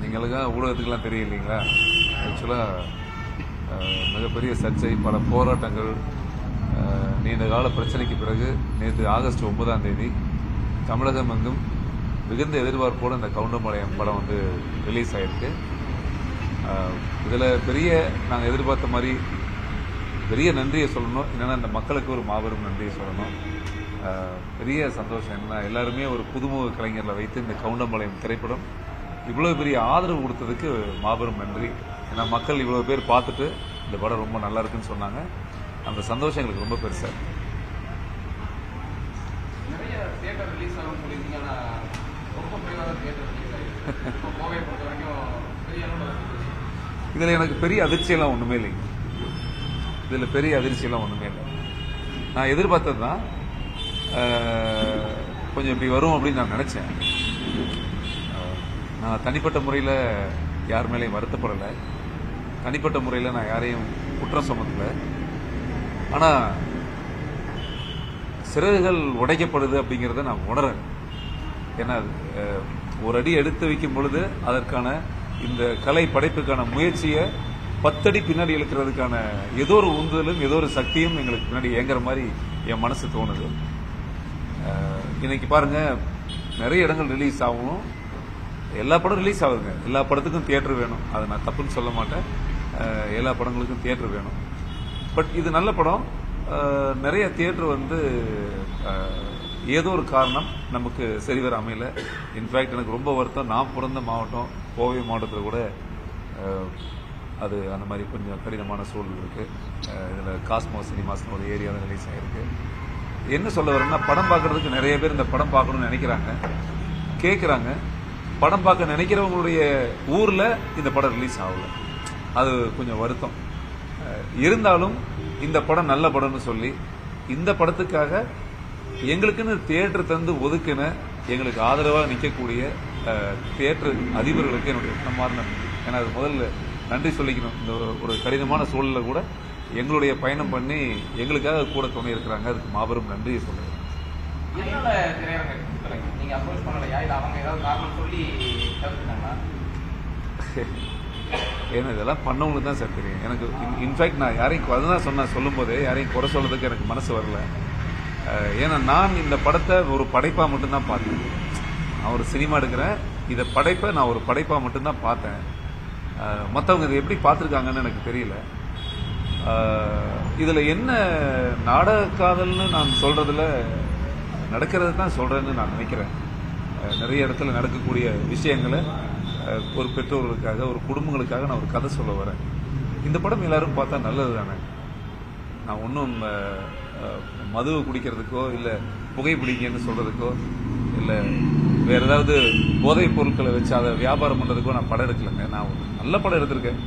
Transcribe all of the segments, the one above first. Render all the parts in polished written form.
நீங்களுக்காக ஊடகத்துக்கெல்லாம் தெரியும் இல்லைங்களா? ஆக்சுவலாக மிகப்பெரிய சர்ச்சை, பல போராட்டங்கள், நீண்ட கால பிரச்சனைக்கு பிறகு நேற்று ஆகஸ்ட் 9ஆம் தேதி தமிழகம் எங்கும் மிகுந்த எதிர்பார்ப்போடு இந்த கவுண்டம்பாளையம் படம் வந்து ரிலீஸ் ஆகிருக்கு. இதில் நாங்கள் எதிர்பார்த்த மாதிரி பெரிய நன்றியை சொல்லணும். என்னென்னா இந்த மக்களுக்கு ஒரு மாபெரும் நன்றியை சொல்லணும். பெரிய சந்தோஷம் என்னன்னா, எல்லாருமே ஒரு புதுமுக கலைஞர்களை வைத்து இந்த கவுண்டம்பாளையம் திரைப்படம் இவ்வளோ பெரிய ஆதரவு கொடுத்ததுக்கு மாபெரும் நன்றி. ஏன்னா மக்கள் இவ்வளோ பேர் பார்த்துட்டு இந்த படம் ரொம்ப நல்லா இருக்குன்னு சொன்னாங்க. அந்த சந்தோஷம் எங்களுக்கு ரொம்ப பெருசாக. இதில் எனக்கு பெரிய அதிர்ச்சியெல்லாம் ஒன்றுமே இல்லைங்க. இதில் பெரிய அதிர்ச்சியெல்லாம் ஒன்றுமே இல்லை. நான் எதிர்பார்த்தது தான் கொஞ்சம் இப்படி வரும் அப்படின்னு நான் நினச்சேன். நான் தனிப்பட்ட முறையில் யார் மேலேயும் வருத்தப்படலை. தனிப்பட்ட முறையில் நான் யாரையும் குற்றம் சுமத்தலை. ஆனால் சிறகுகள் உடைக்கப்படுது அப்படிங்கிறத நான் உணர்றேன். ஏன்னா ஒரு அடி எடுத்து வைக்கும் பொழுது அதற்கான இந்த கலை படைப்புக்கான முயற்சியை 10 அடி பின்னாடி இழுக்கிறதுக்கான ஏதோ ஒரு உந்துதலும் ஏதோ ஒரு சக்தியும் எங்களுக்கு பின்னாடி இயங்குற மாதிரி என் மனசு தோணுது. இன்னைக்கு பாருங்க, நிறைய இடங்கள் ரிலீஸ் ஆகும். எல்லா படம் ரிலீஸ் ஆகுதுங்க. எல்லா படத்துக்கும் தியேட்டர் வேணும். அதை நான் தப்புன்னு சொல்ல மாட்டேன். எல்லா படங்களுக்கும் தியேட்டர் வேணும். பட் இது நல்ல படம். நிறைய தியேட்டர் வந்து ஏதோ ஒரு காரணம் நமக்கு சரிவர அமையல. இன்ஃபேக்ட் எனக்கு ரொம்ப வருத்தம். நான் பிறந்த மாவட்டம் கோவை மாவட்டத்தில் கூட அது அந்த மாதிரி கொஞ்சம் கடினமான சூழல் இருக்கு. இதில் காஸ்மோ சினிமாஸ்னு ஒரு ஏரியா தான் ரிலீஸ் ஆகிருக்கு. என்ன சொல்ல வரேன்னா, படம் பார்க்கறதுக்கு நிறைய பேர் இந்த படம் பார்க்கணும்னு நினைக்கிறாங்க, கேட்குறாங்க. படம் பார்க்க நினைக்கிறவங்களுடைய ஊரில் இந்த படம் ரிலீஸ் ஆகல. அது கொஞ்சம் வருத்தம். இருந்தாலும் இந்த படம் நல்ல படம்னு சொல்லி இந்த படத்துக்காக எங்களுக்குன்னு தியேட்டர் தந்து ஒதுக்கின எங்களுக்கு ஆதரவாக நிற்கக்கூடிய தியேட்டர் அதிபர்களுக்கு என்னுடைய மனமார்ந்த நன்றி. ஏன்னா அது முதல்ல நன்றி சொல்லிக்கணும். இந்த ஒரு கடினமான சூழலில் கூட எங்களுடைய பயணம் பண்ணி எங்களுக்காக கூட துணை இருக்கிறாங்க. அதுக்கு மாபெரும் நன்றியை சொல்லுங்க. ஏன்னா இதெல்லாம் பண்ணவங்களுக்கு தான் சார் தெரியும். எனக்கு இன்ஃபேக்ட் நான் யாரையும் அதுதான் சொல்லும் போதே யாரையும் குறை சொல்றதுக்கு எனக்கு மனசு வரல. ஏன்னா நான் இந்த படத்தை ஒரு படைப்பா மட்டும்தான் பார்த்தேன். நான் ஒரு சினிமா எடுக்கிறேன், இதை படைப்பை நான் ஒரு படைப்பா மட்டும்தான் பார்த்தேன். மற்றவங்க இதை எப்படி பார்த்துருக்காங்கன்னு எனக்கு தெரியல. இதில் என்ன நாடக காதல்னு நான் சொல்றதுல நடக்கிறது தான் சொல்றேன்னு நான் நினைக்கிறேன். நிறைய இடத்துல நடக்கக்கூடிய விஷயங்களை ஒரு பெற்றோர்களுக்காக ஒரு குடும்பங்களுக்காக நான் ஒரு கதை சொல்ல வரேன். இந்த படம் எல்லாரும் பார்த்தா நல்லது தானே. நான் ஒன்றும் மதுவை குடிக்கிறதுக்கோ இல்லை புகைப்பிடிங்கன்னு சொல்றதுக்கோ இல்லை வேற ஏதாவது போதைப் பொருட்களை வச்சு அதை வியாபாரம் பண்றதுக்கோ நான் படம் எடுக்கலைங்க. நான் ஒரு நல்ல படம் எடுத்திருக்கேன்.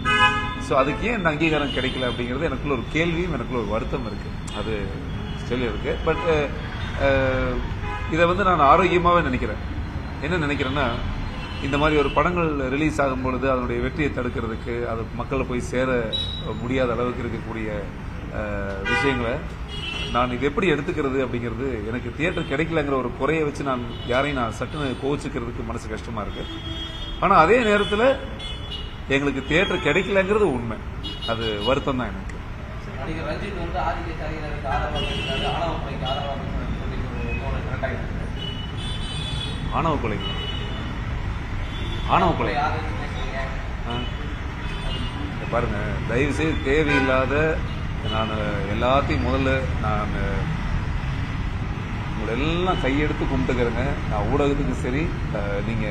ஸோ அதுக்கு ஏன் இந்த அங்கீகாரம் கிடைக்கல அப்படிங்கிறது எனக்குள்ள ஒரு கேள்வியும் எனக்குள்ள ஒரு வருத்தம் இருக்கு. அது ஸ்டில் இருக்கு. பட் இதை வந்து நான் ஆரோக்கியமாகவே நினைக்கிறேன். என்ன நினைக்கிறேன்னா, இந்த மாதிரி ஒரு படங்கள் ரிலீஸ் ஆகும் பொழுது அதனுடைய வெற்றியை தடுக்கிறதுக்கு, அது மக்களை போய் சேர முடியாத அளவுக்கு இருக்கக்கூடிய விஷயங்களை நான் இது எப்படி எடுத்துக்கிறது அப்படிங்கிறது எனக்கு தியேட்டர் கிடைக்கலங்கிற ஒரு குறையை வச்சு நான் யாரையும் நான் சட்டுன்னு கோவிச்சுக்கிறதுக்கு மனசு கஷ்டமா இருக்கு. ஆனால் அதே நேரத்தில் எங்களுக்கு தியேட்டர் கிடைக்கலங்கிறது உண்மை. அது வருத்தம் தான் எனக்கு. ஆணவ கொலை பாருங்க, தயவு செய்து தேவையில்லாத நான் எல்லாத்தையும் முதல்ல நான் உங்களெல்லாம் கையெடுத்து கும்பிட்டுக்கிறேங்க. நான் ஊடகத்துக்கு சரி, நீங்க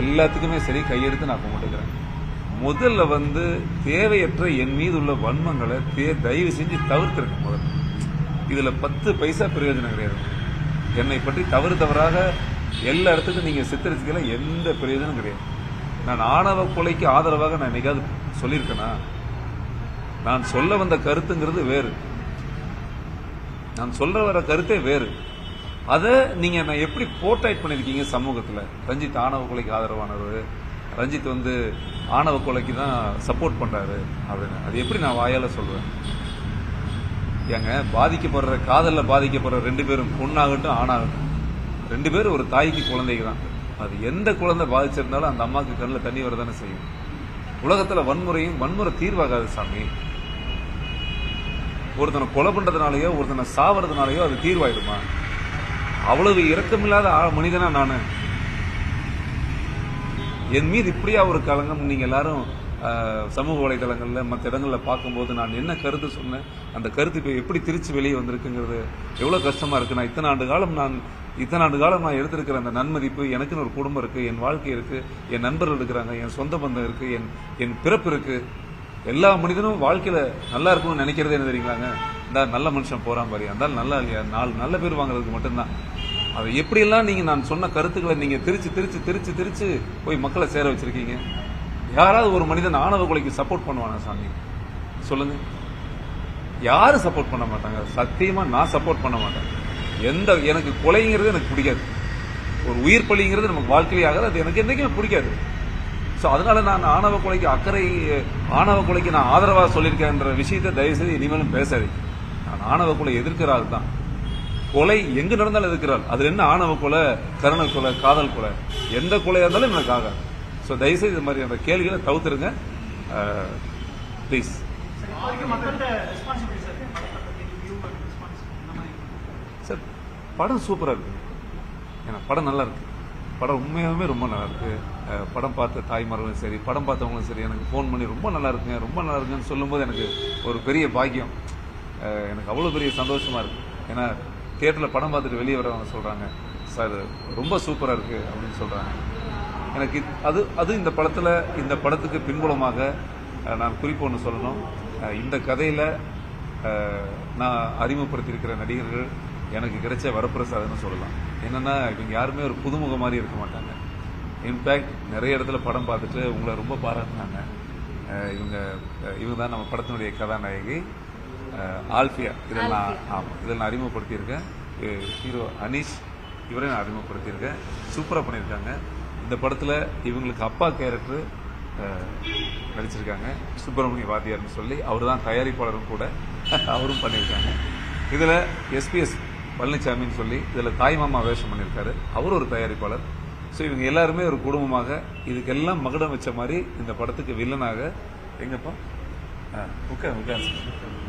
எல்லாத்துக்குமே சரி கையெடுத்து நான் கும்பிட்டுக்கிறேன். முதல்ல வந்து தேவையற்ற என் மீது உள்ள வன்மங்களை தயவு செஞ்சு தவிர்த்துருங்க. முதல்ல இதுல 10 பைசா பிரயோஜனம் கிடையாது. என்னை பற்றி தவறாக எல்லா இடத்துக்கும் நீங்க சித்தரிச்சுக்கல, எந்த பிரயோஜனம் கிடையாது. நான் ஆணவ கொலைக்கு ஆதரவாக நான் என்னைக்காவது சொல்லியிருக்கேனா? நான் சொல்ல வந்த கருத்துங்கிறது வேறு, நான் சொல்ல வர கருத்தே வேறு. அதை நீங்க நான் எப்படி போர்ட்ரேட் பண்ணிருக்கீங்க சமூகத்துல? ரஞ்சித் ஆணவ கொலைக்கு ஆதரவானவர், ரஞ்சித் வந்து ஆணவ கொலைக்கு தான் சப்போர்ட் பண்றாரு அப்படின்னு அது எப்படி நான் வாயால சொல்றேன்? ஏங்க, காதல்ல பாதிக்கப்படுற 2 பேரும், பொண்ணாகட்டும் ஆணாகட்டும், 2 பேரும் ஒரு தாய்க்கு குழந்தைக்கு தான். அது எந்த குழந்தை பாதிச்சிருந்தாலும் அந்த அம்மாவுக்கு கண்ணில் தண்ணி வரதானே செய்யும். உலகத்துல வன்முறை தீர்வாகாது சாமி. ஒருத்தனை கொலை பண்றதுனாலயோ ஒருத்தனை சாவறதுனாலயோ அது தீர்வாயிடுமா? அவ்வளவு இரக்கமில்லாத மனிதனா நானு? என் மீது இப்படியா ஒரு களங்கம்? நீங்க எல்லாரும் சமூக வலைதளங்கள்ல மற்ற இடங்கள்ல பார்க்கும்போது நான் என்ன கருத்து சொன்னேன், அந்த கருத்து இப்ப எப்படி திருச்சி வெளியே வந்திருக்குங்கிறது எவ்வளவு கஷ்டமா இருக்கு. நான் இத்தனை ஆண்டு காலம் நான் எடுத்திருக்கிற அந்த நன்மதிப்பு, எனக்குன்னு ஒரு குடும்பம் இருக்கு, என் வாழ்க்கை இருக்கு, என் நண்பர்கள் இருக்கிறாங்க, என் சொந்த பந்தம் இருக்கு, என் பிறப்பு இருக்கு. எல்லா மனிதனும் வாழ்க்கையில நல்லா இருக்கணும்னு நினைக்கிறதே என்ன தெரியுங்களாங்க? இந்த நல்ல மனுஷன் போறான் பாரு, அந்த நல்லா இல்லையா, 4 நல்ல பேர் வாங்குறதுக்கு மட்டும்தான். அதை எப்படியெல்லாம் நீங்க நான் சொன்ன கருத்துக்களை நீங்க திருச்சு போய் மக்களை சேர வச்சிருக்கீங்க. யாராவது ஒரு மனிதன் ஆணவ கொலைக்கு சப்போர்ட் பண்ணுவானா சாமி? சொல்லுங்க. யாரும் சப்போர்ட் பண்ண மாட்டாங்க. சத்தியமா நான் சப்போர்ட் பண்ண மாட்டேன். எனக்கு கொலைங்கிறது எனக்கு பிடிக்காது. ஒரு உயிர் பலிங்கிறது நமக்கு வாழ்க்கையிலே ஆகாது. அது எனக்கு என்னைக்குமே பிடிக்காது. ஸோ அதனால நான் ஆணவ கொலைக்கு நான் ஆதரவாக சொல்லியிருக்கேன்ற விஷயத்தை தயவுசெய்து இனிமேலும் பேசாதீங்க. நான் ஆணவ கொலை எதிர்க்கிற ஆள் தான். கொலை எங்க நடந்தாலும் எதிர்க்கிறாள். அதுல என்ன ஆணவ கொலை, கருணை கொலை, காதல் கொலை, எந்த கொலையா இருந்தாலும் எனக்கு ஆகாது. ஸோ தயவுசெய்து இது மாதிரி அந்த கேள்விகளை தவிர்த்துருங்க ப்ளீஸ். சார் படம் சூப்பராக இருக்கு. ஏன்னா படம் நல்லா இருக்கு. படம் உண்மையாகவே ரொம்ப நல்லா இருக்கு. படம் பார்த்த தாய்மார்களும் சரி, படம் பார்த்தவங்களும் சரி எனக்கு ஃபோன் பண்ணி ரொம்ப நல்லா இருக்குன்னு சொல்லும்போது எனக்கு ஒரு பெரிய பாக்கியம். எனக்கு அவ்வளோ பெரிய சந்தோஷமா இருக்கு. ஏன்னா தியேட்டரில் படம் பார்த்துட்டு வெளியே வரவங்க சொல்றாங்க, சார் ரொம்ப சூப்பராக இருக்கு அப்படின்னு சொல்றாங்க. எனக்கு அது இந்த படத்துக்கு பின்புலமாக நான் குறிப்பு ஒன்று சொல்லணும். இந்த கதையில நான் அறிமுகப்படுத்தியிருக்கிற நடிகர்கள் எனக்கு கிடைச்ச வரப்பிரசாதம்னு சொல்லலாம். என்னன்னா இவங்க யாருமே ஒரு புதுமுக மாதிரி இருக்க மாட்டாங்க. இன்ஃபேக்ட் நிறைய இடத்துல படம் பார்த்துட்டு உங்களை ரொம்ப பாராட்டினாங்க. இவங்க தான் நம்ம படத்தினுடைய கதாநாயகி ஆல்ஃபியா. இதில் நான் அறிமுகப்படுத்தியிருக்கேன். ஹீரோ அனீஷ், இவரை நான் அறிமுகப்படுத்தியிருக்கேன். சூப்பராக பண்ணியிருக்காங்க. இந்த படத்தில் இவங்களுக்கு அப்பா கேரக்டர் நடிச்சிருக்காங்க, சுப்பிரமணிய வாத்தியார்னு சொல்லி. அவர் தான் தயாரிப்பாளரும் கூட, அவரும் பண்ணியிருக்காங்க. இதில் எஸ்பிஎஸ் பழனிசாமின்னு சொல்லி இதில் தாய்மாமா வேஷம் பண்ணியிருக்காரு, அவர் ஒரு தயாரிப்பாளர். ஸோ இவங்க எல்லாருமே ஒரு குடும்பமாக இதுக்கெல்லாம் மகுடம் வச்ச மாதிரி இந்த படத்துக்கு வில்லனாக எங்கப்பா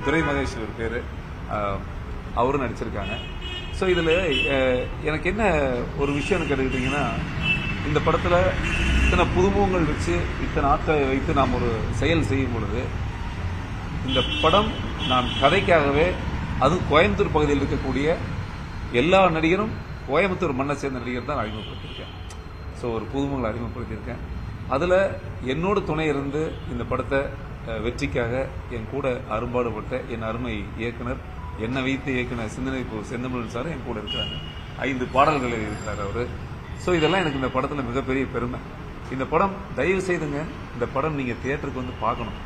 துரை மகேஷ் ஒரு பேர், அவரும் நடிச்சிருக்காங்க. ஸோ இதில் எனக்கு என்ன ஒரு விஷயம் கேட்டுக்கிட்டீங்கன்னா, இந்த படத்தில் இத்தனை புதுமுகங்கள் வச்சு இத்தனை ஆட்களை வைத்து நாம் ஒரு செயல் செய்யும் பொழுது இந்த படம் நான் கதைக்காகவே, அதுவும் கோயம்புத்தூர் பகுதியில் இருக்கக்கூடிய எல்லா நடிகரும் கோயம்புத்தூர் மண்ணை சேர்ந்த நடிகர் தான் அறிமுகப்படுத்தியிருக்கேன். ஸோ ஒரு புதுமுகங்களை அறிமுகப்படுத்தியிருக்கேன். அதில் என்னோட துணை இருந்து இந்த படத்தை வெற்றிக்காக என் கூட அரும்பாடுபட்ட என் அருமை இயக்குனர், என்னை வைத்து இயக்குனர் சிந்தனைப்பு செந்தமிழன் சார் என் கூட இருக்கிறாங்க. 5 பாடல்கள் எழுதியிருக்கிறார் அவர். ஸோ இதெல்லாம் எனக்கு இந்த படத்தில் மிகப்பெரிய பெருமை. இந்த படம் தயவு செய்துங்க, இந்த படம் நீங்கள் தியேட்டருக்கு வந்து பார்க்கணும்.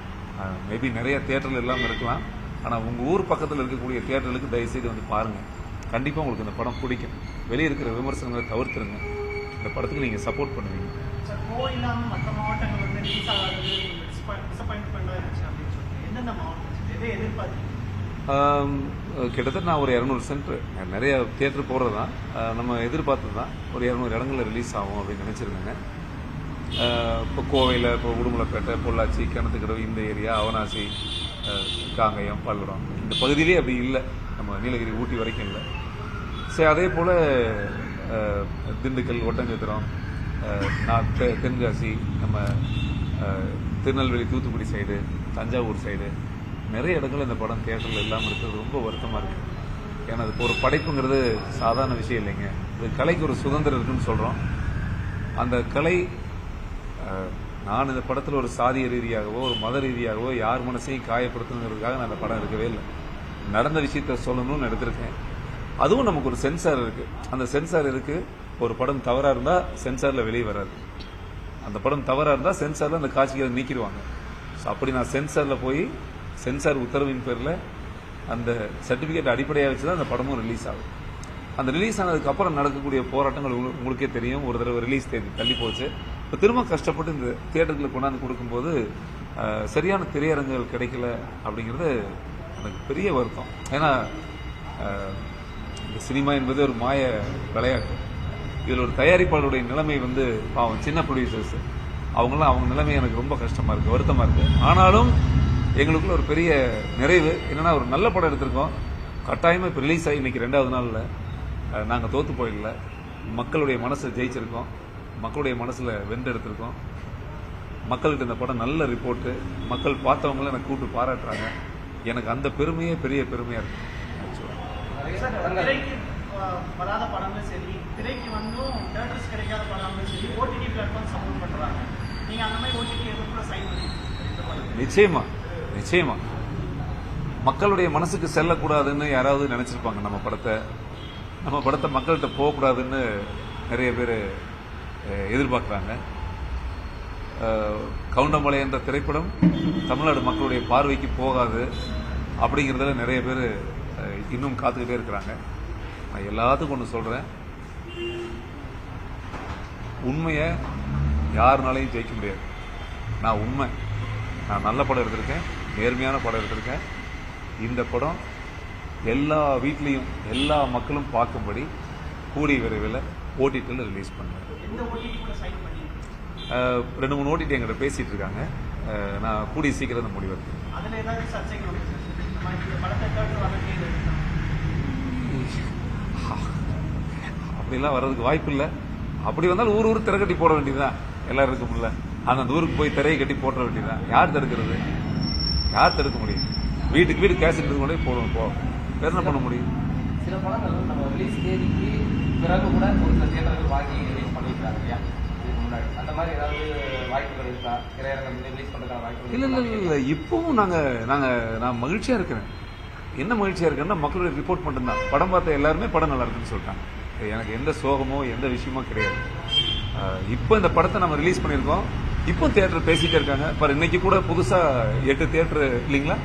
மேபி நிறைய தியேட்டர்கள் இல்லாமல் இருக்கலாம், ஆனால் உங்கள் ஊர் பக்கத்தில் இருக்கக்கூடிய தியேட்டர்களுக்கு தயவு செய்து வந்து பாருங்கள். கண்டிப்பாக உங்களுக்கு இந்த படம் பிடிக்கும். வெளியே இருக்கிற விமர்சனங்களை தவிர்த்துருங்க. இந்த படத்துக்கு நீங்கள் சப்போர்ட் பண்ணுவீங்க. கிட்டத்தட்ட நான் ஒரு 200 சென்டர், நிறைய தியேட்டர் போடுறது தான் நம்ம எதிர்பார்த்தது தான். ஒரு 200 இடங்களில் ரிலீஸ் ஆகும் அப்படின்னு நினச்சிருந்தேங்க. இப்போ கோவையில், இப்போ உடுமலைப்பேட்டை, பொள்ளாச்சி, கிணத்துக்கடவு, இந்த ஏரியா, அவனாசி, காங்கயம், பல்லடம், இந்த பகுதியிலே அப்படி இல்லை. நம்ம நீலகிரி, ஊட்டி வரைக்கும் இல்லை. சரி, அதே போல் திண்டுக்கல், ஒட்டஞ்சத்திரம், தென்காசி, நம்ம திருநெல்வேலி, தூத்துக்குடி சைடு, தஞ்சாவூர் சைடு, நிறைய இடங்கள் இந்த படம் தியேட்டரில் இல்லாமல் இருக்கிறது ரொம்ப வருத்தமாக இருக்குது. ஏன்னா அது ஒரு படைப்புங்கிறது சாதாரண விஷயம் இல்லைங்க. இது கலைக்கு ஒரு சுதந்திரம் இருக்குன்னு சொல்கிறோம். அந்த கலை, நான் இந்த படத்தில் ஒரு சாதிய ரீதியாகவோ ஒரு மத ரீதியாகவோ யார் மனசையும் காயப்படுத்தணுங்கிறதுக்காக நான் அந்த படம் எடுக்கவே இல்லை. நடந்த விஷயத்த சொல்லணும்னு எடுத்திருக்கேன். அதுவும் நமக்கு ஒரு சென்சார் இருக்கு. அந்த சென்சார் இருக்கு. ஒரு படம் தவறா இருந்தா சென்சார்ல வெளியே வராது. அந்த படம் தவறா இருந்தா சென்சார்ல அந்த காட்சிகளை நீக்கிடுவாங்க. அப்படி நான் சென்சார்ல போய் சென்சார் உத்தரவின் பேர்ல அந்த சர்டிபிகேட் அடிப்படையாக வச்சுதான் அந்த படமும் ரிலீஸ் ஆகும். அந்த ரிலீஸ் ஆனதுக்கு அப்புறம் நடக்கக்கூடிய போராட்டங்கள் உங்களுக்கே தெரியும். ஒரு தடவை ரிலீஸ் தேதி தள்ளி போச்சு. இப்போ திரும்ப கஷ்டப்பட்டு இந்த தியேட்டர்களை கொண்டாந்து கொடுக்கும்போது சரியான திரையரங்குகள் கிடைக்கல அப்படிங்கிறது எனக்கு பெரிய வருத்தம். ஏன்னா இந்த சினிமா என்பது ஒரு மாய விளையாட்டு. இதில் ஒரு தயாரிப்பாளருடைய நிலைமை வந்து பாவம், சின்ன ப்ரொடியூசர்ஸ் அவங்களாம் அவங்க நிலைமை எனக்கு ரொம்ப கஷ்டமா இருக்கு, வருத்தமா இருக்கு. ஆனாலும் எங்களுக்குள்ள ஒரு பெரிய நிறைவு என்னன்னா, ஒரு நல்ல படம் எடுத்திருக்கோம். கட்டாயமா இப்போ ரிலீஸ் ஆகி இன்னைக்கு 2வது நாள்ல நாங்கள் தோத்து போயிடல. மக்களுடைய மனசை ஜெயிச்சிருக்கோம், மக்களுடைய மனசுல வென்றெடுத்திருக்கோம். மக்கள்கிட்ட இந்த படம் நல்ல ரிப்போர்ட்டு, மக்கள் பார்த்தவங்களும் எனக்கு கூப்பிட்டு பாராட்டுறாங்க. எனக்கு அந்த பெருமையே பெரிய பெருமையா இருக்கு. திரைக்கு வராத படங்களும் சரி, திரைக்கு வந்தும் தியேட்டர்ஸ் கிடைக்காத படங்களும் சரி, ஓடிடி பிளாட்ஃபார்ம் சப்போர்ட் பண்றாங்க. நீங்க அந்த மாதிரி ஓடிடி எதுக்குள்ள சைன் பண்ணி? நிச்சயமா நிச்சயமா மக்களுடைய மனசுக்கு செல்லக்கூடாதுன்னு யாராவது நினைச்சிருப்பாங்க. நம்ம படத்தை மக்கள்கிட்ட போகக்கூடாதுன்னு நிறைய பேர் எதிர்பார்க்குறாங்க. கவுண்டமலை என்ற திரைப்படம் தமிழ்நாடு மக்களுடைய பார்வைக்கு போகாது அப்படிங்கிறதுல நிறைய பேர் இன்னும் காத்துக்கிட்டே இருக்கிறாங்க. நான் எல்லாத்துக்கும் ஒன்று சொல்றேன், உண்மையை யாருனாலையும் ஜெயிக்க முடியாது. நான் நல்ல படம் எடுத்திருக்கேன், நேர்மையான படம் எடுத்திருக்கேன். இந்த படம் எல்லா வீட்லையும் எல்லா மக்களும் பார்க்கும்படி கூடிய விரைவில் ஓடிடியில் ரிலீஸ் பண்ணுவேன். 2-3 ஓடிடி எங்கிட்ட பேசிட்டு இருக்காங்க. நான் கூடிய சீக்கிரம் அந்த முடிவு எடுத்தேன். அப்படிலாம் வர்றதுக்கு வாய்ப்பு இல்லை. அப்படி வந்தாலும் ஊர் திரை கட்டி போட வேண்டியதுதான். எல்லாரும் இருக்கும் இல்ல, அந்த ஊருக்கு போய் திரையை கட்டி போட வேண்டியதுதான். யார் தடுக்கிறது? யார் தடுக்க முடியும்? வீட்டுக்கு வீடு கேசட் கொண்டே போடுவோம். வேற என்ன பண்ண முடியும்? சில படங்கள் நம்ம ரிலீஸ் தேதிக்கு பிறகு கூட ஒரு சில தியேட்டர்கள் வாங்கி ரிலீஸ் பண்ணிருக்காங்க இல்லையா? இதுக்கு முன்னாடி அந்த மாதிரி ஏதாவது வாய்ப்புகள் இருக்கா? திரையரங்கம் ரிலீஸ் பண்றதுக்கான வாய்ப்புகள்? இல்ல இப்பவும் நான் மகிழ்ச்சியா இருக்கிறேன். என்ன மகிழ்ச்சியா இருக்கேன்னா, மக்களுடைய ரிப்போர்ட் மட்டும்தான். படம் பார்த்த எல்லாருமே படம் நல்லா இருக்குன்னு சொல்லிட்டாங்க. எனக்கு எந்த சோகமோ எந்த விஷயமோ கிடையாது. இப்போ இந்த படத்தை நம்ம ரிலீஸ் பண்ணியிருக்கோம். இப்போ தியேட்டர் பேசிட்டே இருக்காங்க. இன்னைக்கு கூட புதுசா 8 தியேட்டர் இல்லைங்களா?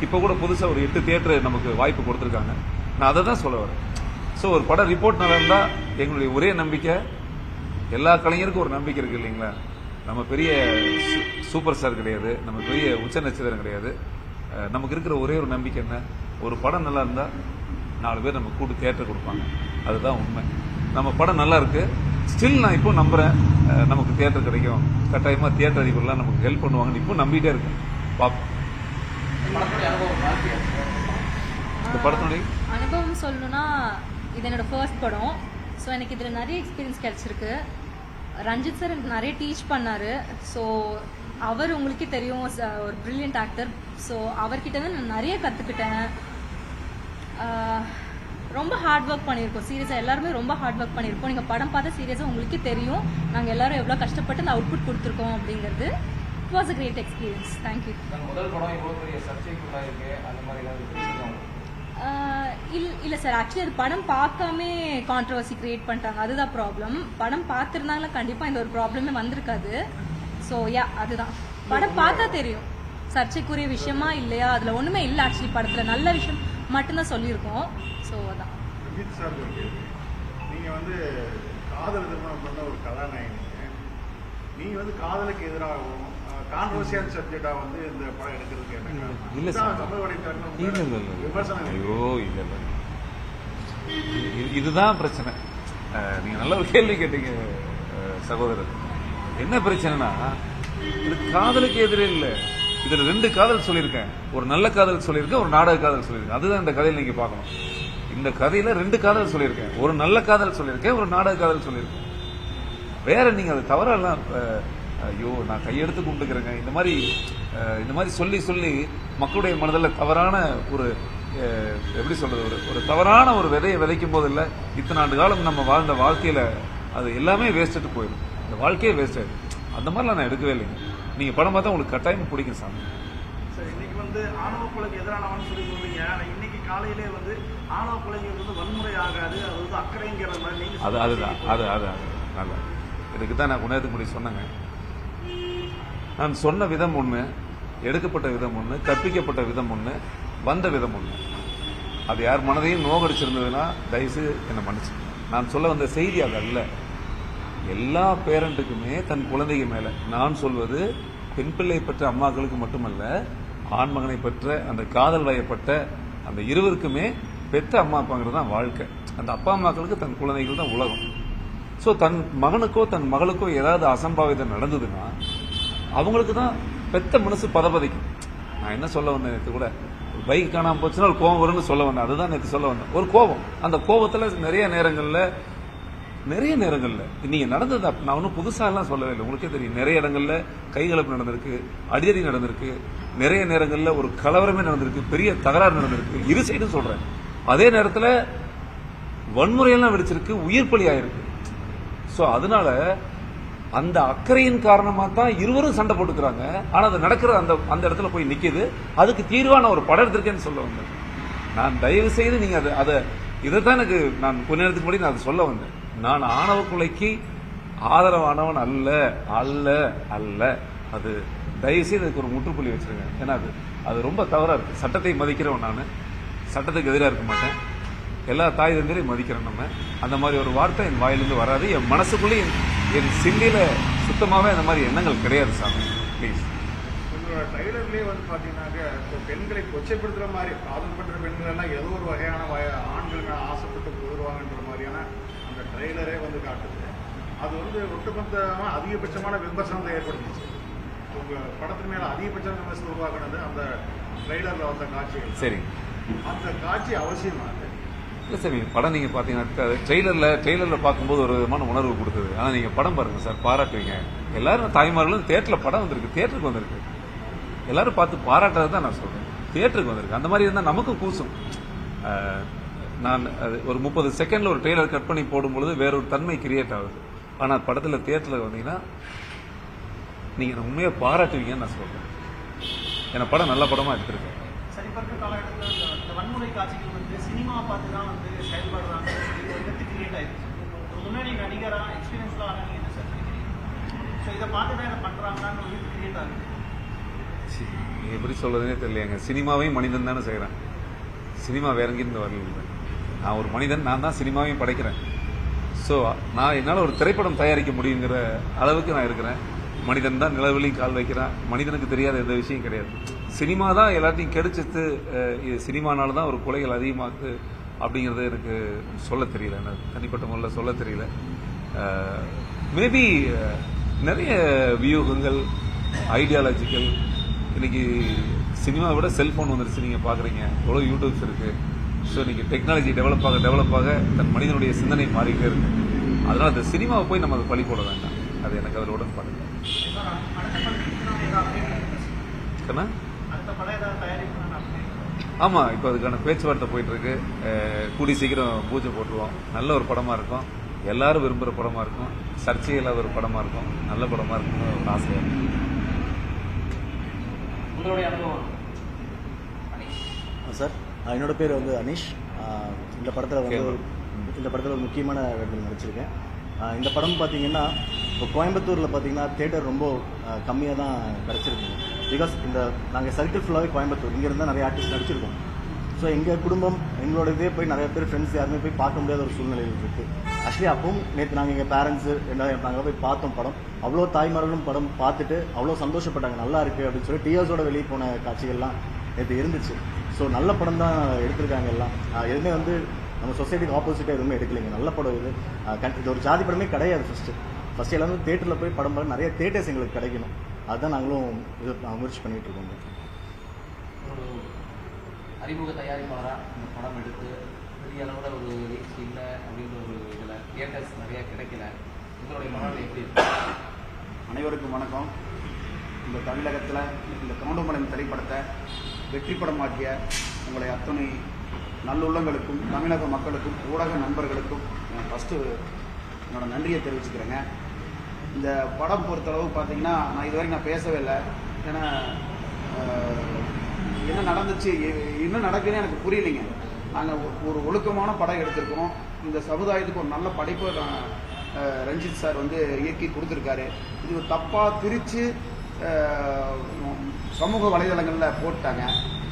இப்போ கூட புதுசா ஒரு 8 தியேட்டர் நமக்கு வாய்ப்பு கொடுத்துருக்காங்க. நான் அதை தான் சொல்ல வரேன். ஸோ ஒரு படம் ரிப்போர்ட் நல்லா இருந்தா எங்களுடைய ஒரே நம்பிக்கை, எல்லா கலைஞருக்கும் ஒரு நம்பிக்கை இருக்கு இல்லைங்களா? நம்ம பெரிய சூப்பர் ஸ்டார் கிடையாது, நம்ம பெரிய உச்ச நட்சத்திரம் கிடையாது. நமக்கு இருக்கிற ஒரே ஒரு நம்பிக்கை என்ன, ஒரு படம் நல்லா இருந்தா 4 பேர் நம்ம கூட்டு தியேட்டர் கொடுப்பாங்க. அதுதான் உண்மை. நம்ம படம் நல்லா இருக்கு, ஸ்டில் நான் இப்போ நம்புறேன் நமக்கு தியேட்டர் கிடைக்கும், கட்டாயமா தியேட்டர் அதிபர்லாம் நமக்கு ஹெல்ப் பண்ணுவாங்கன்னு இப்போ நம்பிட்டே இருக்கேன். பாப்போம். இந்த படத்தினுடைய அனுபவம் சொல்லணும்னா, இது என்னோட ஃபர்ஸ்ட் படம். ஸோ எனக்கு இதில் நிறைய எக்ஸ்பீரியன்ஸ் கிடைச்சிருக்கு. ரஞ்சித் சார் எனக்கு நிறைய டீச் பண்ணாரு. ஸோ அவர் உங்களுக்கே தெரியும், ஒரு பிரில்லியன்ட் ஆக்டர். ஸோ அவர்கிட்ட தான் நான் நிறைய கற்றுக்கிட்டேன். ரொம்ப ஹார்ட் ஒர்க் பண்ணியிருக்கோம். சீரியஸாக எல்லாருமே ரொம்ப ஹார்ட் ஒர்க் பண்ணியிருக்கோம். நீங்கள் படம் பார்த்தா சீரியஸாக உங்களுக்கே தெரியும் நாங்கள் எல்லாரும் எவ்வளோ கஷ்டப்பட்டு அந்த அவுட்புட் கொடுத்துருக்கோம் அப்படிங்கிறது. It was a great experience. Thank you. முதல் படம் இவ்வளோ பெரிய சர்ச்சைக்குள்ளா இருக்கு, அந்த மாதிரி இல்லை சார், ஆக்சுவலி அது படம் பார்க்காம கான்ட்ரவர்சி கிரியேட் பண்ணிட்டாங்க, அதுதான் ப்ராப்ளம். படம் பார்த்துருந்தாங்களா கண்டிப்பாக இந்த ஒரு ப்ராப்ளமே வந்திருக்காது. ஸோ அதுதான், படம் பார்த்தா தெரியும் சர்ச்சைக்குரிய விஷயமா இல்லையா. அதில் ஒன்றுமே இல்லை. ஆக்சுவலி படத்தில் நல்ல விஷயம் மட்டும்தான் சொல்லியிருக்கோம். ஸோ அதான். நீங்கள் வந்து காதல் திருமணம் பண்ண ஒரு கதாநாயகி, நீங்கள் வந்து காதலுக்கு எதிராகவும் கான்ட்ரோவர்சியான சப்ஜெக்டா வந்து இந்த படம் எடுக்கிறதுக்கு என்ன? இல்ல சார், விமர்சனம். ஐயோ இல்ல இதுதான் பிரச்சனை. நீங்க நல்ல ஒரு கேள்வி கேட்டீங்க சகோதரர். என்ன பிரச்சனைனா, இது காதலுக்கு எதிரே இல்லை. இதுல 2 காதல் சொல்லியிருக்கேன். ஒரு நல்ல காதல் சொல்லியிருக்கேன், ஒரு நாடக காதல் சொல்லியிருக்கேன். அதுதான் இந்த கதையில் நீங்க பார்க்கணும். இந்த கதையில 2 காதல் சொல்லியிருக்கேன். ஒரு நல்ல காதல் சொல்லியிருக்கேன், ஒரு நாடக காதல் சொல்லியிருக்கேன். வேற நீங்க அது தவறெல்லாம், ஐயோ நான் கையெடுத்து கும்பிட்டுக்கிறேங்க, இந்த மாதிரி சொல்லி சொல்லி மக்களுடைய மனதில் தவறான ஒரு எப்படி சொல்றது, ஒரு தவறான ஒரு விதையை விதைக்கும் போது இல்லை, இத்தனை ஆண்டு காலம் நம்ம வாழ்ந்த வாழ்க்கையில அது எல்லாமே வேஸ்ட்டு போயிடும். இந்த வாழ்க்கையே வேஸ்ட் ஆயிடும். அந்த மாதிரிலாம் நான் எடுக்கவே இல்லைங்க. நீங்க படம் பார்த்தா உங்களுக்கு கட்டாயம் பிடிக்கும் சாமி. சார், இன்னைக்கு வந்து ஆணவ கொலைக்கு எதிரானவன்னு சொல்லி சொல்றீங்க. இன்னைக்கு காலையிலே வந்து ஆணவ கொலைங்கிறது வந்து வன்முறை ஆகாது, அது வந்து அக்கறைங்கிற மாதிரி நீங்க அதுதான் நல்லா. இதுக்கு தான் நான் குணத்துக்கு முடி சொன்னேங்க. நான் சொன்ன விதம் ஒன்று, எடுக்கப்பட்ட விதம் ஒன்று, கற்பிக்கப்பட்ட விதம் ஒன்று, வந்த விதம் ஒன்று. அது யார் மனதையும் நோகடிச்சிருந்ததுன்னா தயவுசெய்து என்னை மன்னிச்சு. நான் சொல்ல வந்த செய்தி அது அல்ல. எல்லா பேரண்ட்டுக்குமே தன் குழந்தைங்க மேல, நான் சொல்வது பெண் பிள்ளை பெற்ற அம்மாக்களுக்கு மட்டுமல்ல, ஆண்மகனை பெற்ற அந்த காதல் வயப்பட்ட அந்த இருவருக்குமே பெற்ற அம்மா அப்பாங்கிறது தான் வாழ்க்கை. அந்த அப்பா அம்மாக்களுக்கு தன் குழந்தைகள் தான் உலகம். ஸோ தன் மகனுக்கோ தன் மகளுக்கோ ஏதாவது அசம்பாவிதம் நடந்ததுன்னா அவங்களுக்கு தான் பெத்த மனசு பதபதைக்கும். நான் என்ன சொல்ல வந்தேன், நேற்று கூட பைக் காணாமல் போச்சுன்னா ஒரு கோவம் வரும்னு சொல்ல வந்தேன். அதுதான் நேற்று சொல்ல வந்தேன். ஒரு கோபம், அந்த கோபத்தில் நிறைய நேரங்களில் நீங்க நடந்தது நான் ஒன்றும் புதுசாலாம் சொல்லவே இல்லை. உங்களுக்கே தெரியும், நிறைய இடங்கள்ல கைகலப்பு நடந்திருக்கு, அடிதடி நடந்திருக்கு, நிறைய நேரங்களில் ஒரு கலவரமே நடந்திருக்கு, பெரிய தகராறு நடந்திருக்கு. இரு சைடும் சொல்றேன். அதே நேரத்தில் வன்முறையெல்லாம் வெடிச்சிருக்கு, உயிர் பலி ஆயிருக்கு. ஸோ அதனால அந்த அக்கறையின் காரணமாக தான் இருவரும் சண்டை போட்டுக்கிறாங்க. ஆனால் அது நடக்கிற அந்த இடத்துல போய் நிற்கிது. அதுக்கு தீர்வான ஒரு படம் எடுத்திருக்கேன்னு சொல்ல வந்தேன். நான் தயவு செய்து நீங்க இதைத்தான் எனக்கு நான் கொஞ்ச நேரத்துக்கு முன்னாடி நான் அதை சொல்ல வந்தேன். நான் ஆணவ கொலைக்கு ஆதரவானவன் அல்ல அல்ல அல்ல. அது தயவு செய்து அதுக்கு ஒரு முற்றுப்புள்ளி வச்சிருங்க. ஏன்னா அது ரொம்ப தவறா இருக்கு. சட்டத்தை மதிக்கிறவன் நான், சட்டத்துக்கு எதிராக இருக்க மாட்டேன். எல்லா தாய் தந்தையும் மதிக்கிறேன். நம்ம அந்த மாதிரி ஒரு வார்த்தை என் வாயிலிருந்து வராது. என் மனசுக்குள்ளே என் சிந்தையில சுத்தமாவே அந்த மாதிரி எண்ணங்கள் கிடையாது. சாமி ப்ளீஸ். உங்களோட ட்ரைலர்லேயே வந்து பார்த்தீங்கன்னாக்க இப்போ பெண்களை கொச்சைப்படுத்துகிற மாதிரி காதல் பண்ற பெண்கள் எல்லாம் ஏதோ ஒரு வகையான ஆண்களுக்கு ஆசைப்பட்டு போயிடுவாங்கன்ற மாதிரியான அந்த ட்ரெய்லரே வந்து காட்டுது. அது வந்து ஒட்டுமொத்தமாக அதிகபட்சமான விமர்சனத்தை ஏற்படுத்திச்சு. உங்க படத்தின் மேல அதிகபட்ச விமர்சனம் உருவாக்குனது அந்த ட்ரெய்லர்ல வந்த காட்சிகள். சரி, அந்த காட்சி அவசியமா இல்லை சார். நீங்கள் படம் நீங்கள் பார்த்தீங்கன்னா ட்ரெய்லரில் பார்க்கும்போது ஒரு விதமான உணர்வு கொடுத்தது. ஆனால் நீங்கள் படம் பாருங்க சார், பாராட்டுவீங்க. எல்லாரும் தாய்மார்களும் தேட்டரில் படம் வந்திருக்கு, தேட்டருக்கு வந்திருக்கு. எல்லாரும் பார்த்து பாராட்டுறது தான் நான் சொல்கிறேன். தேட்டருக்கு வந்திருக்கு. அந்த மாதிரி இருந்தால் நமக்கும் கூசும். நான் ஒரு 30 செகண்டில் ஒரு ட்ரெய்லர் கட் பண்ணி போடும்பொழுது வேற ஒரு தன்மை கிரியேட் ஆகுது. ஆனால் படத்தில் தேட்டரில் வந்தீங்கன்னா நீங்கள் உண்மையாக பாராட்டுவீங்கன்னு நான் சொல்கிறேன். ஏன்னா படம் நல்ல படமாக எடுத்திருக்கேன். சரி, இப்போ இருக்க காலகட்டத்தில் இந்த வன்முறை காட்சிகள் வந்து சினிமா பார்த்து தான் வந்து செயல்படுறாங்க. ஒரு வித்து கிரியேட் ஆயிடுச்சு. ஒரு முன்னணி நடிகராக எக்ஸ்பீரியன்ஸ்லாம் ஆனால் நீங்கள் என்ன சார் நினைக்கிறீங்க? ஸோ இதை பார்த்து தான் இதை பண்ணுறாங்களான்னு ஒரு வித்து கிரியேட் ஆகுது. எப்படி சொல்றதுனே தெரியலையாங்க. சினிமாவையும் மனிதன் தானே செய்கிறேன். சினிமா வேற எங்கிருந்து வரல. நான் ஒரு மனிதன், நான் தான் சினிமாவையும் படைக்கிறேன். ஸோ நான் என்னால் ஒரு திரைப்படம் தயாரிக்க முடியுங்கிற அளவுக்கு நான் இருக்கிறேன். மனிதன் தான் நிலவிலையும் கால் வைக்கிறான். மனிதனுக்கு தெரியாத எந்த விஷயம் கிடையாது. சினிமா தான் எல்லாத்தையும் கெடுச்சிட்டு சினிமானால தான் ஒரு கொலைகள் அதிகமாகுது அப்படிங்கிறது எனக்கு சொல்ல தெரியல. எனக்கு தனிப்பட்ட முறையில் சொல்ல தெரியல. மேபி நிறைய வியூகங்கள், ஐடியாலஜிக்கல், இன்னைக்கு சினிமாவை விட செல்போன் வந்துருச்சு. நீங்கள் பார்க்குறீங்க எவ்வளோ யூடியூப்ஸ் இருக்கு. ஸோ இன்னைக்கு டெக்னாலஜி டெவலப் ஆக தன் மனிதனுடைய சிந்தனை மாறிக்கிட்டே இருக்கு. அதனால அந்த சினிமாவை போய் நம்ம அதை பழி போட வேண்டாம். அது எனக்கு அதில் உடன்பாடு இல்லை. ஆமா, இப்போ அதுக்கான பேச்சுவார்த்தை போயிட்டு இருக்கு. கூடி சீக்கிரம் பூஜை போட்டுருவோம். நல்ல ஒரு படமா இருக்கும், எல்லாரும் விரும்புகிற படமா இருக்கும், சர்ச்சை இல்லாத ஒரு படமா இருக்கும், நல்ல படமா இருக்கும்னு ஒரு ஆசையா இருக்கு. உங்களுடைய அனுபவம் சார்? என்னோட பேர் வந்து அனீஷ். இந்த படத்தில் ஒரு முக்கியமான இடத்துல நடிச்சிருக்கேன். இந்த படம் பார்த்தீங்கன்னா இப்போ கோயம்புத்தூரில் பார்த்தீங்கன்னா தியேட்டர் ரொம்ப கம்மியாக தான் கிடச்சிருக்குங்க. பிகாஸ் நாங்கள் சர்க்கிள் ஃபுல்லாகவே கோயம்புத்தூர், இங்கேருந்து தான் நிறைய ஆர்டிஸ்ட் நடிச்சிருக்கோம். ஸோ எங்கள் குடும்பம் எங்களோட இதே போய் நிறைய பேர் ஃப்ரெண்ட்ஸ் யாருமே போய் பார்க்க முடியாத ஒரு சூழ்நிலையில் இருக்குது. ஆக்சுவலி அப்பவும் நேற்று நாங்கள் எங்கள் பேரண்ட்ஸு நாங்கள் போய் பார்த்தோம் படம். அவ்வளோ தாய்மார்களும் படம் பார்த்துட்டு அவ்வளோ சந்தோஷப்பட்டாங்க, நல்லா இருக்குது அப்படின்னு சொல்லி டிஆர்ஸோட வெளியே போன காட்சிகள்லாம் நேற்று இருந்துச்சு. ஸோ நல்ல படம் தான் எடுத்திருக்காங்க எல்லாம். எதுவுமே வந்து நம்ம சொசைட்டிக்கு ஆப்போசிட்டாக எதுவுமே எடுக்கலைங்க. நல்ல படம் இது. இது ஒரு ஜாதி படமே கிடையாது. ஃபர்ஸ்ட் எல்லாமே தேட்டரில் போய் படம் பார்க்க நிறைய தேட்டர்ஸ் எங்களுக்கு கிடைக்கணும். அதுதான் நாங்களும் இது முயற்சி பண்ணிட்டு இருக்கோம். ஒரு அறிமுக தயாரிப்பாளராக இந்த படம் எடுத்து பெரிய அளவில் ஒரு ரீச் இல்லை அப்படின்ற ஒரு இதில் தியேட்டர்ஸ் நிறைய கிடைக்கல. உங்களுடைய மனநிலை எப்படி இருக்கு? அனைவருக்கும் வணக்கம். இந்த தமிழகத்தில் இந்த கவுண்டமலை திரைப்படத்தை வெற்றி படமாக்கிய உங்களை அத்தனை நல்லுள்ளங்களுக்கும் தமிழக மக்களுக்கும் ஊடக நண்பர்களுக்கும் ஃபஸ்ட்டு என்னோட நன்றியை தெரிவிச்சுக்கிறேங்க. இந்த படம் பொறுத்தளவு பார்த்தீங்கன்னா நான் இதுவரைக்கும் நான் பேசவே இல்லை. ஏன்னா என்ன நடந்துச்சு, என்ன நடக்குதுன்னு எனக்கு புரியலைங்க. நாங்கள் ஒரு ஒழுக்கமான படம் எடுத்திருக்கோம். இந்த சமுதாயத்துக்கு ஒரு நல்ல படைப்பை ரஞ்சித் சார் வந்து இயக்கி கொடுத்துருக்காரு. இது தப்பாக திரித்து சமூக வலைதளங்களில் போட்டாங்க.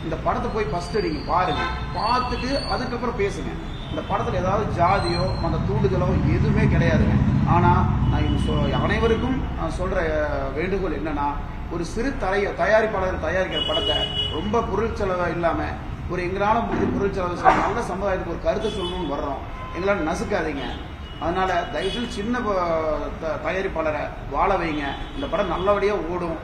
இந்த படத்தை போய் ஃபஸ்ட்டு நீங்கள் பாருங்கள், பார்த்துட்டு அதுக்கப்புறம் பேசுங்க. இந்த படத்தில் ஏதாவது ஜாதியோ அந்த தூண்டுதலோ எதுவுமே கிடையாதுங்க. ஆனால் நான் அனைவருக்கும் நான் சொல்கிற வேண்டுகோள் என்னன்னா, ஒரு சிறு தயாரிப்பாளர் தயாரிக்கிற படத்தை ரொம்ப பொருள் செலவு இல்லாமல் ஒரு எங்களால் பொருள் செலவு நல்ல சமுதாயத்துக்கு ஒரு கருத்தை சொல்லணும்னு வர்றோம். எங்களால் நசுக்காதீங்க. அதனால தயவுசெய்து சின்ன தயாரிப்பாளரை வாழ வைங்க. இந்த படம் நல்லபடியாக ஓடும்.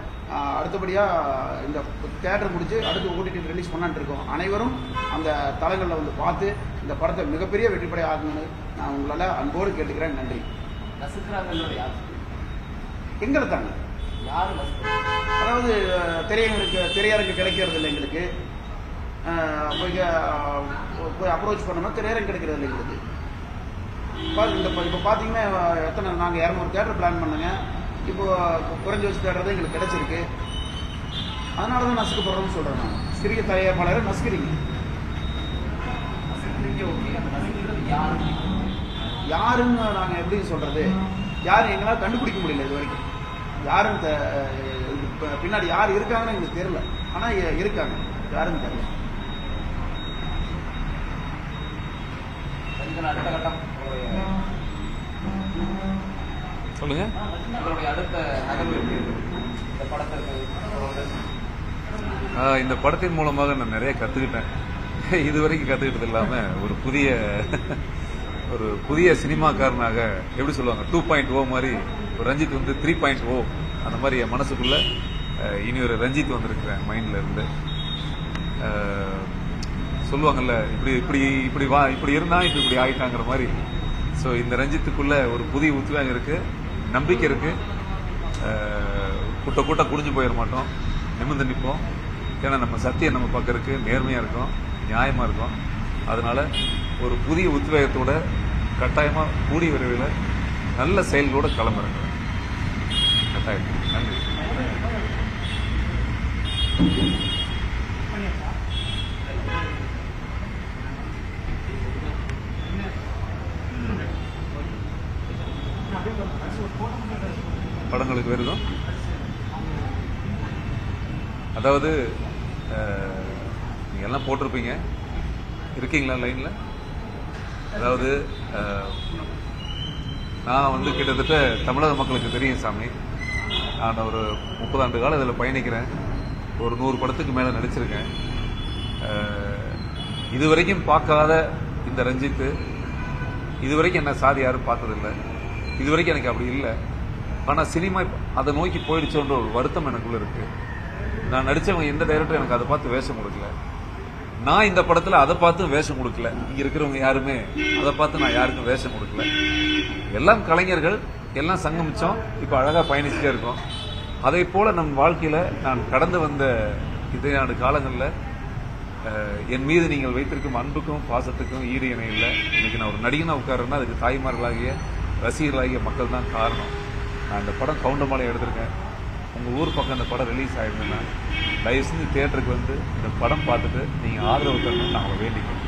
அடுத்தபடியாக இந்த தியேட்டர் முடிச்சு அடுத்து ஓடிடி ரிலீஸ் பண்ணான்ட்டு இருக்கோம். அனைவரும் அந்த தளங்களில் வந்து பார்த்து இந்த படத்தை மிகப்பெரிய வெற்றிப்படை ஆகணும்னு நான் உங்களால் அன்போடு கேட்டுக்கிறேன். நன்றி. நசுக்கிறாங்களோட யார் எங்களை தாங்க, யார் நசுக்கிறாங்க? அதாவது திரையரங்கு கிடைக்கிறது இல்லை எங்களுக்கு. போய் அப்ரோச் பண்ணோம்னா திரையரங்கு கிடைக்கிறது இல்லை எங்களுக்கு. இப்போ பார்த்தீங்கன்னா எத்தனை நாங்கள் 200 தியேட்டர் பிளான் பண்ணுங்க. இப்போ குறைஞ்ச வச்சு தேட்டர் தான் எங்களுக்கு கிடைச்சிருக்கு. அதனால தான் நசுக்கப்படுறோம்னு சொல்கிறேன். நான் சிறிய தயாரிப்பாளரை நசுக்கிறீங்க. ஓகே, அந்த நசுக்கிறது யாரு? யாருன்னு நாங்கள் எப்படி சொல்கிறது? யாரும் எங்களால் கண்டுபிடிக்க முடியல இது வரைக்கும். யாருன்னு பின்னாடி யார் இருக்காங்கன்னு எங்களுக்கு தெரியல. ஆனால் இருக்காங்க, யாருன்னு தெரியல. அடுத்த கட்டம் சொல்லுங்க. உங்களுடைய அடுத்த நகர்வு எப்படி இருக்கு இந்த படத்திற்கு? இந்த படத்தின் மூலமாக நான் நிறைய கற்றுக்கிட்டேன். இதுவரைக்கும் கற்றுக்கிட்டது இல்லாமல் ஒரு புதிய சினிமாக்காரனாக எப்படி சொல்லுவாங்க 2.0 மாதிரி ஒரு ரஞ்சித் வந்து 3.0 அந்த மாதிரி என் மனசுக்குள்ள இனி ஒரு ரஞ்சித் வந்திருக்கிறேன் மைண்டில் இருந்து. சொல்லுவாங்கல்ல இப்படி இப்படி இப்படி இப்படி இருந்தால் இப்படி ஆகிட்டாங்கிற மாதிரி. ஸோ இந்த ரஞ்சித்துக்குள்ள ஒரு புதிய உத்வேகம் இருக்குது, நம்பிக்கை இருக்குது. கூட்ட குடிஞ்சு போயிட மாட்டோம், நிமிர்ந்து நிற்போம். ஏன்னா நம்ம சத்தியம் நம்ம பக்கம் இருக்குது, நேர்மையாக இருக்கும், நியாயமாக இருக்கும். அதனால் ஒரு புதிய உத்வேகத்தோட கட்டாயமாக கூடிய விரைவில் நல்ல செயல்களோட கிளம்புறேங்க. கட்டாயம். நன்றி. படங்களுக்கு வருதும். அதாவது நீங்க எல்லாம் போட்டிருப்பீங்க, இருக்கீங்களா லைன்ல? அதாவது நான் வந்து கிட்டத்தட்ட தமிழக மக்களுக்கு தெரியும் சாமி, நான் ஒரு 30 ஆண்டு காலம் இதில் பயணிக்கிறேன். ஒரு 100 படத்துக்கு மேலே நடிச்சிருக்கேன். இதுவரைக்கும் பார்க்காத இந்த ரஞ்சித்து இதுவரைக்கும் என்ன சாதி யாரும் பார்த்ததில்லை. இதுவரைக்கும் எனக்கு அப்படி இல்லை. ஆனால் சினிமா அதை நோக்கி போயிடுச்சோன்ற ஒரு வருத்தம் எனக்குள்ள இருக்கு. நான் நடித்தவங்க எந்த டைரக்டரும் எனக்கு அதை பார்த்து வேஷம் கொடுக்கல. நான் இந்த படத்தில் அதை பார்த்து வேஷம் கொடுக்கல. இங்கே இருக்கிறவங்க யாருமே அதை பார்த்து நான் யாருக்கும் வேஷம் கொடுக்கல. எல்லாம் கலைஞர்கள், எல்லாம் சங்கமிச்சோம், இப்போ அழகாக பயணிச்சுட்டே இருக்கோம். அதே போல் நம் வாழ்க்கையில் நான் கடந்து வந்த இத்தனை காலங்களில் என் மீது நீங்கள் வைத்திருக்கும் அன்புக்கும் பாசத்துக்கும் ஈடு இணை இல்லை. இன்னைக்கு நான் ஒரு நடிகனாக உட்காருன்னா அதுக்கு தாய்மார்களாகிய ரசிகர்களாகிய மக்கள் தான் காரணம். நான் இந்த படம் கவுண்டமலை எடுத்திருக்கேன். உங்கள் ஊர் பக்கம் இந்த படம் ரிலீஸ் ஆகிருந்தேன்னா தயவு செஞ்சு தியேட்டருக்கு வந்து இந்த படம் பார்த்துட்டு நீங்கள் ஆதரவு தரணும்னு நாங்கள் வேண்டிக்கிறோம்.